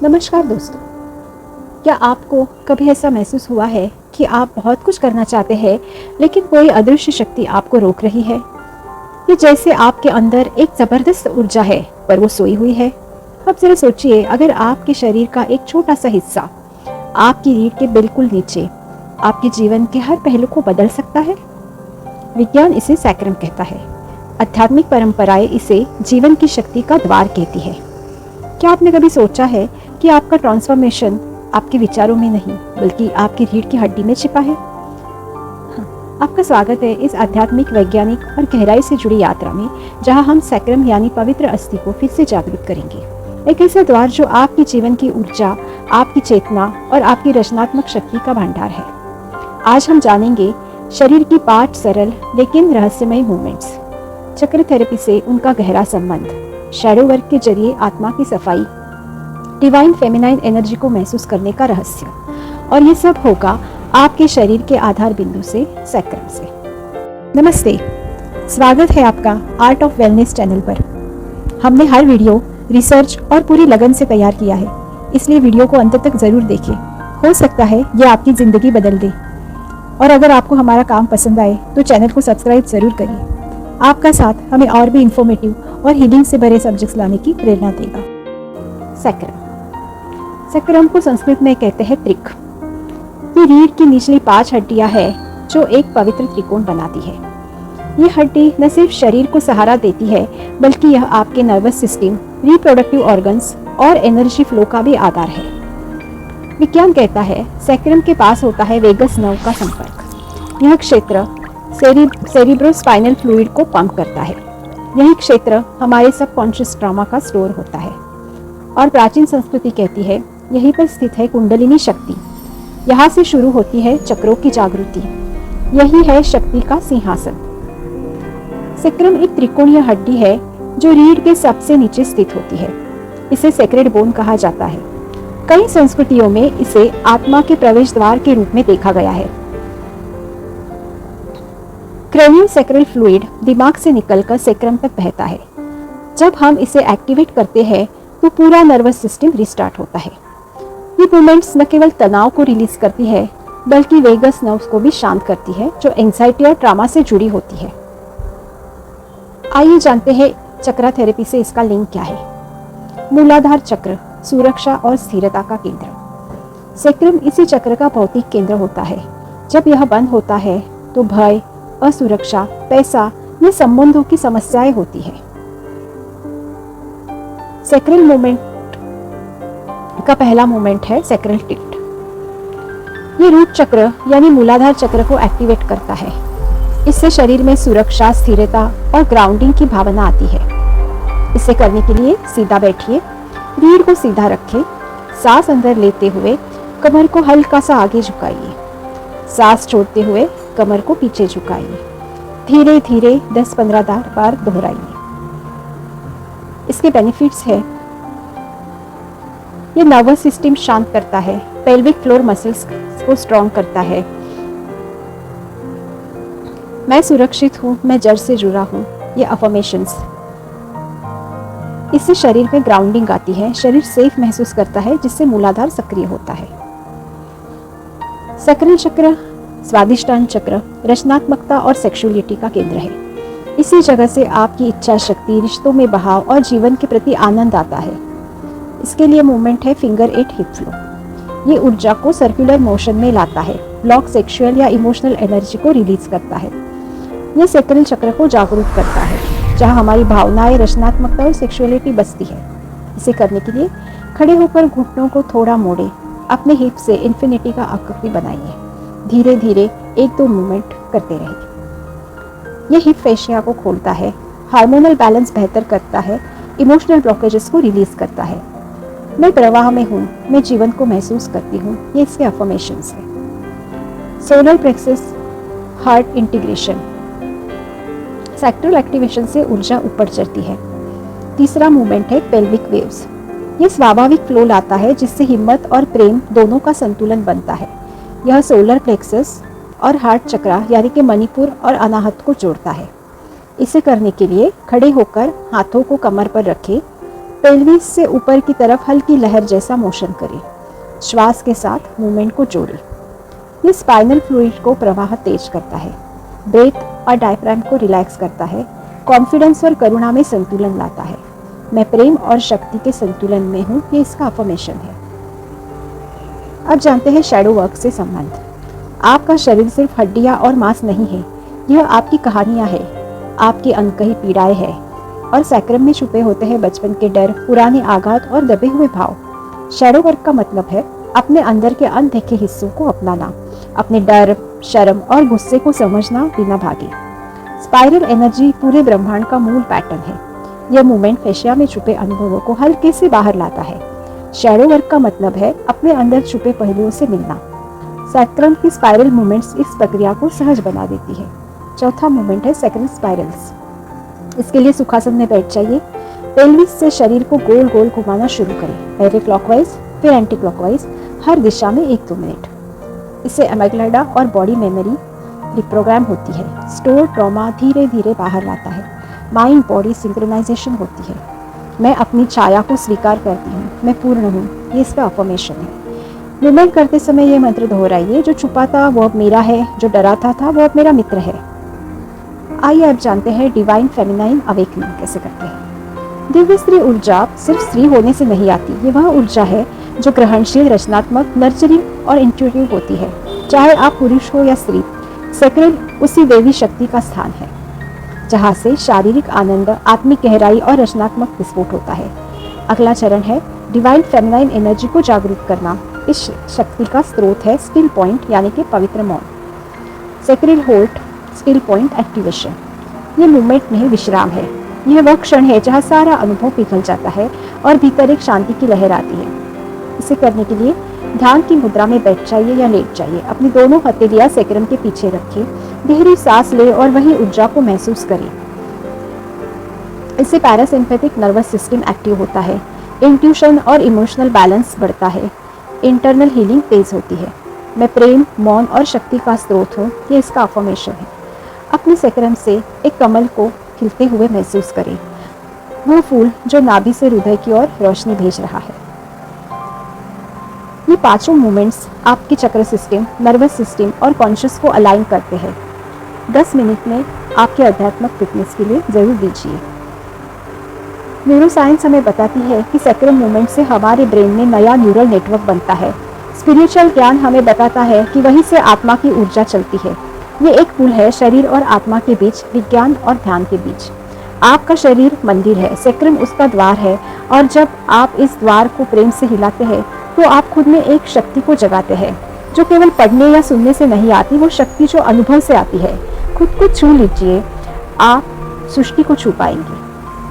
नमस्कार दोस्तों। क्या आपको कभी ऐसा महसूस हुआ है कि आप बहुत कुछ करना चाहते हैं लेकिन कोई अदृश्य शक्ति आपको रोक रही है? ये जैसे आपके अंदर एक ज़बरदस्त ऊर्जा है पर वो सोई हुई है। अब जरा सोचिए, अगर आपके शरीर का एक छोटा सा हिस्सा आपकी रीढ़ के बिल्कुल नीचे आपके जीवन के हर पहलू को बदल सकता है। विज्ञान इसे सैक्रम कहता है, आध्यात्मिक परंपराएं इसे जीवन की शक्ति का द्वार कहती है। क्या आपने कभी सोचा है कि आपका ट्रांसफॉर्मेशन आपके विचारों में नहीं बल्कि आपकी रीढ़ की हड्डी में छिपा है? आपका स्वागत है इस आध्यात्मिक, वैज्ञानिक और गहराई से जुड़ी यात्रा में, जहां हम सैक्रम यानी पवित्र अस्थि को फिर से जागृत करेंगे। एक ऐसा द्वार जो आपके जीवन की ऊर्जा, आपकी चेतना और आपकी रचनात्मक शक्ति का भंडार है। आज हम जानेंगे शरीर की 5 सरल लेकिन रहस्यमय मूवमेंट्स, चक्र थेरेपी से उनका गहरा संबंध, शैडो वर्क के जरिए आत्मा की सफाई, डिवाइन फेमिनाइन एनर्जी को महसूस करने का रहस्य। और ये सब होगा आपके शरीर के आधार बिंदु से, सैक्रम से। नमस्ते, स्वागत है आपका आर्ट ऑफ वेलनेस चैनल पर। हमने हर वीडियो रिसर्च और पूरी लगन से तैयार किया है, इसलिए वीडियो को अंत तक जरूर देखें। हो सकता है ये आपकी जिंदगी बदल दे। और अगर आपको हमारा काम पसंद आए तो चैनल को सब्सक्राइब जरूर करिए। आपका साथ हमें और भी इंफॉर्मेटिव और हीलिंग से भरे सब्जेक्ट्स लाने की प्रेरणा देगा। सैक्रम को संस्कृत में कहते हैं त्रिक। ये रीढ़ की निचली 5 हड्डियां हैं जो एक पवित्र त्रिकोण बनाती है। ये हड्डी न सिर्फ शरीर को सहारा देती है बल्कि यह आपके नर्वस सिस्टम, रिप्रोडक्टिव ऑर्गन्स और एनर्जी फ्लो का भी आधार है। विज्ञान कहता है सैक्रम के पास होता है वेगस नर्व का संपर्क। यह क्षेत्र सेरिब्रोस्पाइनल फ्लूइड को पंप करता है। यही क्षेत्र हमारे सबकॉन्शियस ट्रॉमा का स्टोर होता है। और प्राचीन संस्कृति कहती है यहीं पर स्थित है कुंडलिनी शक्ति। यहाँ से शुरू होती है चक्रों की जागृति। यही है शक्ति का सिंहासन। सैक्रम एक त्रिकोणीय हड्डी है जो रीढ़ के सबसे नीचे स्थित होती है। इसे सेक्रेड बोन कहा जाता है। कई संस्कृतियों में इसे आत्मा के प्रवेश द्वार के रूप में देखा गया है। क्रेनियो सैक्रल फ्लूइड दिमाग से निकलकर सैक्रम तक बहता है। जब हम इसे एक्टिवेट करते हैं तो पूरा नर्वस सिस्टम रिस्टार्ट होता है। ये मूवमेंट्स न केवल तनाव को रिलीज करती है बल्कि वेगस नर्व्स को भी शांत करती है जो एंजाइटी और ट्रॉमा से जुड़ी होती है। आइए जानते हैं चक्र थेरेपी से इसका लिंक क्या है। मूलाधार चक्र सुरक्षा और स्थिरता का केंद्र। सैक्रम इसी चक्र का भौतिक केंद्र होता है। जब यह बंद होता है तो भय, असुरक्षा, पैसा, ये संबंधों की समस्याएं होती है। सैक्रल मूवमेंट का पहला मूवमेंट है सैक्रल टिल्ट। ये रूट चक्र यानी मूलाधार चक्र को एक्टिवेट करता है। इससे शरीर में सुरक्षा, स्थिरता और ग्राउंडिंग की भावना आती है। इसे करने के लिए सीधा बैठिए, रीढ़ को सीधा रखें, सांस अंदर लेते हुए कमर को हल्का सा आगे झुकाइए। सांस छोड़ते हुए कमर को पीछे झुकाइए। धीरे धीरे 10-15 बार दोहराइए। इसके बेनिफिट्स है, ये नर्वस सिस्टम शांत करता है, पेल्विक फ्लोर मसल्स को स्ट्रॉन्ग करता है। मैं सुरक्षित हूँ, मैं जड़ से जुड़ा हूँ, ये अफर्मेशंस। इससे शरीर में ग्राउंडिंग आती है, शरीर सेफ महसूस करता है जिससे मूलाधार सक्रिय होता है। सैक्रल चक्र स्वादिष्टान चक्र रचनात्मकता और सेक्सुअलिटी का केंद्र है। इसी जगह से आपकी इच्छा शक्ति, रिश्तों में बहाव और जीवन के प्रति आनंद आता है। इसके लिए मूवमेंट है फिंगर 8 हिप फ्लो। ये ऊर्जा को सर्कुलर मोशन में लाता है, ब्लॉक सेक्सुअल या इमोशनल एनर्जी को रिलीज करता है। यह सैक्रल चक्र को जागरूक करता है जहां हमारी भावनाएं, रचनात्मकता और सेक्सुअलिटी बसती है। इसे करने के लिए खड़े होकर घुटनों को थोड़ा मोड़े, अपने हिप से इन्फिनिटी का आकृति बनाइए। धीरे धीरे 1-2 मूवमेंट करते रहिए। यह हिप फेशिया को खोलता है, हार्मोनल बैलेंस बेहतर करता है, इमोशनल ब्लॉकेजेस को रिलीज करता है। मैं प्रवाह में हूँ, मैं जीवन को महसूस करती हूँ, ये इसके अफर्मेशंस है। Solar plexus heart integration. Sacral activation से ऊर्जा ऊपर चढ़ती है। तीसरा मूवमेंट है पेल्विक वेव्स। ये स्वाभाविक फ्लो लाता है जिससे हिम्मत और प्रेम दोनों का संतुलन बनता है। यह सोलर प्लेक्सस और हार्ट चक्र यानी कि मणिपुर और अनाहत को जोड़ता है। इसे करने के लिए खड़े होकर हाथों को कमर पर रखें, पेल्विस से ऊपर की तरफ हल्की लहर जैसा मोशन करें। श्वास के साथ मूवमेंट को जोड़ें। ये स्पाइनल फ्लूइड को प्रवाह तेज करता है, ब्रेथ और डायफ्राम को रिलैक्स करता है, कॉन्फिडेंस और करुणा में संतुलन लाता है। मैं प्रेम और शक्ति के संतुलन में हूँ, ये इसका अफर्मेशन है। अब जानते हैं शैडो वर्क से संबंध। आपका शरीर सिर्फ हड्डियाँ और मांस नहीं है, यह आपकी कहानियाँ है, आपकी अनकही पीड़ाएं हैं, और सैक्रम में छुपे होते हैं बचपन के डर, पुराने आघात और दबे हुए भाव। शैडो वर्क का मतलब है अपने अंदर के अनदेखे हिस्सों को अपनाना, अपने डर, शर्म और गुस्से को समझना बिना भागे। स्पाइरल एनर्जी पूरे ब्रह्मांड का मूल पैटर्न है। यह मूवमेंट फेशिया में छुपे अनुभवों को हल्के से बाहर लाता है। शैडो वर्क का मतलब है अपने अंदर छुपे पहलुओं से मिलना। सैक्रम की स्पाइरल मूवमेंट्स इस प्रक्रिया को सहज बना देती है। चौथा मूवमेंट है सैक्रल स्पाइरल्स। इसके लिए सुखासन में बैठ जाइए। पेल्विस से शरीर को गोल गोल घुमाना शुरू करें, पहले क्लॉकवाइज फिर एंटी क्लॉकवाइज, हर दिशा में 1-2 मिनट। इससे अमेग्डाला और बॉडी मेमोरी रिप्रोग्राम होती है। स्टोर ट्रॉमा धीरे धीरे बाहर लाता है। माइंड बॉडी सिंक्रोनाइजेशन होती है। मैं अपनी छाया को स्वीकार करती हूँ, मैं पूर्ण हूँ, ये इसका अफर्मेशन है। मूवमेंट करते समय ये मंत्र दोहराइए, जो छुपा था वो अब मेरा है, जो डराता था वो अब मेरा मित्र है। आइए अब जानते हैं डिवाइन फेमिनाइन अवेकनिंग कैसे करते हैं। दिव्य स्त्री ऊर्जा सिर्फ स्त्री होने से नहीं आती, ये वह ऊर्जा है जो ग्रहणशील, रचनात्मक, नर्चरिंग और इंट्यूटिव होती है। चाहे आप पुरुष हो या स्त्री, सैक्रल उसी देवी शक्ति का स्थान है जहाँ से शारीरिक आनंद, आत्मिक गहराई और रचनात्मक विस्फोट होता है। अगला चरण है डिवाइन फेमिनाइन एनर्जी को जागरूक करना। इस शक्ति का स्रोत है स्टिल पॉइंट यानी कि पवित्र मौन। Sacral hold still point activation. ये मूवमेंट नहीं, विश्राम है। यह वह क्षण है जहाँ सारा अनुभव पिघल जाता है और भीतर एक शांति की लहर आती है। इसे करने के लिए ध्यान की मुद्रा में बैठ जाइए या लेट जाइए। अपनी दोनों हथेलियां सैक्रम के पीछे रखें। गहरी सांस लें और वही ऊर्जा को महसूस करें। इससे पैरासिम्पैथिक नर्वस सिस्टम एक्टिव होता है, इंट्यूशन और इमोशनल बैलेंस बढ़ता है, इंटरनल हीलिंग तेज होती है। मैं प्रेम, मौन और शक्ति का स्रोत हूँ, ये इसका अफर्मेशन है। अपने सैक्रम से एक कमल को खिलते हुए महसूस करें, वो फूल जो नाभि से हृदय की ओर रोशनी भेज रहा है। ये पांचों मूवमेंट्स आपके चक्र सिस्टम, नर्वस सिस्टम और कॉन्शियस को अलाइन करते हैं। 10 मिनट में आपके आध्यात्मिक फिटनेस के लिए जरूर दीजिए। न्यूरोसाइंस हमें बताती है कि सैक्रम मूवमेंट से हमारे ब्रेन में नया न्यूरल नेटवर्क बनता है। स्पिरिचुअल ज्ञान हमें बताता है कि वहीं से आत्मा की ऊर्जा चलती है। ये एक पुल है शरीर और आत्मा के बीच, विज्ञान और ध्यान के बीच। आपका शरीर मंदिर है, सैक्रम उसका द्वार है, और जब आप इस द्वार को प्रेम से हिलाते हैं तो आप खुद में एक शक्ति को जगाते हैं जो केवल पढ़ने या सुनने से नहीं आती, वो शक्ति जो अनुभव से आती है। खुद को छू लीजिए, आप सृष्टि को छू पाएंगे।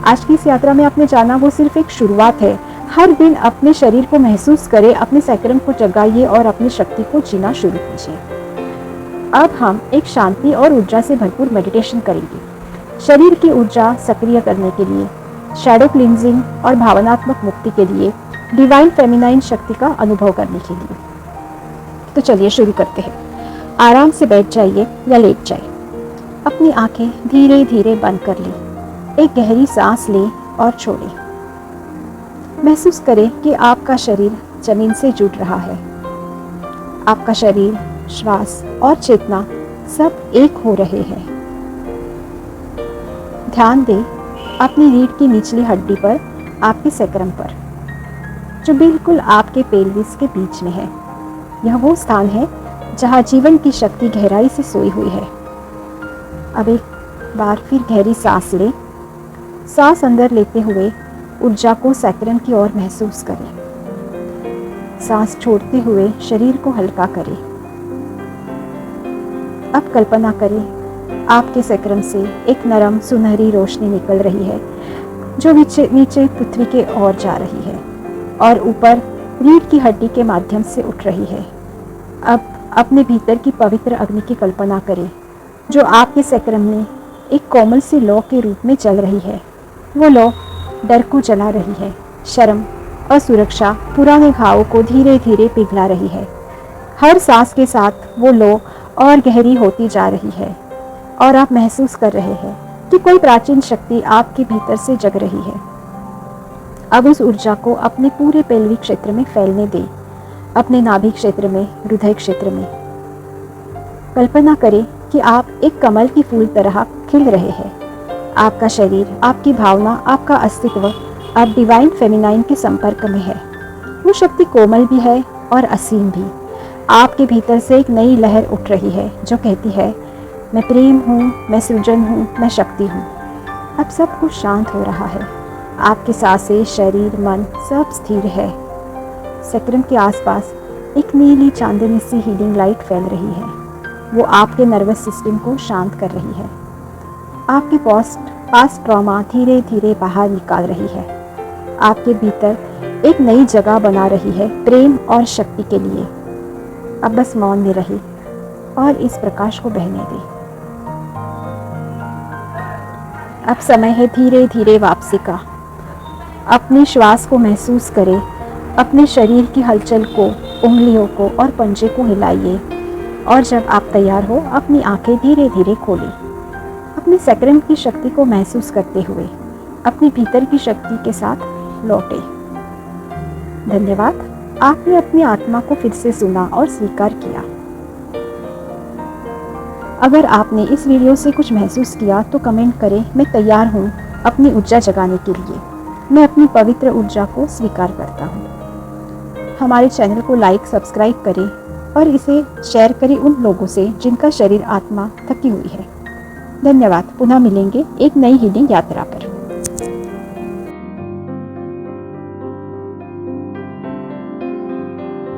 आज की इस यात्रा में आपने जाना वो सिर्फ एक शुरुआत है। हर दिन अपने शरीर को महसूस करें, अपने सैक्रम को जगाइए और अपनी शक्ति को जीना शुरू कीजिए। अब हम एक शांति और ऊर्जा से भरपूर मेडिटेशन करेंगे। शरीर की ऊर्जा सक्रिय करने के लिए, शैडो क्लींजिंग और भावनात्मक मुक्ति के लिए, डिवाइन फेमिनाइन शक्ति का अनुभव करने के लिए। तो चलिए शुरू करते हैं। आराम से बैठ जाइए या लेट जाइए। अपनी आंखें धीरे धीरे बंद कर लें। एक गहरी सांस लें और छोड़ें। महसूस करें कि आपका शरीर जमीन से जुड़ रहा है। आपका शरीर, श्वास और चेतना सब एक हो रहे हैं। ध्यान दें अपनी रीढ़ की निचली हड्डी पर, आपके सैक्रम पर, जो बिल्कुल आपके पेल्विस के बीच में है। यह वो स्थान है जहाँ जीवन की शक्ति गहराई से सोई हुई है। अब एक बार फिर गहरी सांस लें। सांस अंदर लेते हुए ऊर्जा को सैक्रम की ओर महसूस करें। सांस छोड़ते हुए शरीर को हल्का करें। अब कल्पना करें आपके सैक्रम से एक नरम सुनहरी रोशनी निकल रही है जो नीचे पृथ्वी के ओर जा रही है और ऊपर रीढ़ की हड्डी के माध्यम से उठ रही है। अब अपने भीतर की पवित्र अग्नि की कल्पना करें जो आपके सैक्रम में एक कोमल सी लौ के रूप में जल रही है। वो लौ डर को जला रही है, शर्म, असुरक्षा, पुराने घावों को धीरे धीरे पिघला रही है। हर सांस के साथ वो लौ और गहरी होती जा रही है और आप महसूस कर रहे हैं कि कोई प्राचीन शक्ति आपके भीतर से जग रही है। अब उस ऊर्जा को अपने पूरे पेल्विक क्षेत्र में फैलने दें, अपने नाभि क्षेत्र में, हृदय क्षेत्र में। कल्पना करें कि आप एक कमल की फूल तरह खिल रहे हैं। आपका शरीर, आपकी भावना, आपका अस्तित्व अब डिवाइन फेमिनाइन के संपर्क में है। वो शक्ति कोमल भी है और असीम भी। आपके भीतर से एक नई लहर उठ रही है जो कहती है, मैं प्रेम हूँ, मैं सृजन हूँ, मैं शक्ति हूँ। अब सब कुछ शांत हो रहा है। आपके सांसें, शरीर, मन सब स्थिर है। सैक्रम के आसपास एक नीली चांदनी सी हीलिंग लाइट फैल रही है। वो आपके नर्वस सिस्टम को शांत कर रही है। आपके पास्ट ट्रॉमा धीरे धीरे बाहर निकाल रही है। आपके भीतर एक नई जगह बना रही है प्रेम और शक्ति के लिए। अब बस मौन में रही और इस प्रकाश को बहने दे। अब समय है धीरे धीरे वापसी का। अपने श्वास को महसूस करें, अपने शरीर की हलचल को, उंगलियों को और पंजे को हिलाइए और जब आप तैयार हो अपनी आंखें धीरे धीरे खोलें। अपने सैक्रम की शक्ति को महसूस करते हुए अपने भीतर की शक्ति के साथ लौटे। धन्यवाद, आपने अपनी आत्मा को फिर से सुना और स्वीकार किया। अगर आपने इस वीडियो से कुछ महसूस किया तो कमेंट करें, मैं तैयार हूँ अपनी ऊर्जा जगाने के लिए। मैं अपनी पवित्र ऊर्जा को स्वीकार करता हूँ। हमारे चैनल को लाइक, सब्सक्राइब करें और इसे शेयर करें उन लोगों से जिनका शरीर आत्मा थकी हुई है। धन्यवाद, पुनः मिलेंगे एक नई हीलिंग यात्रा पर।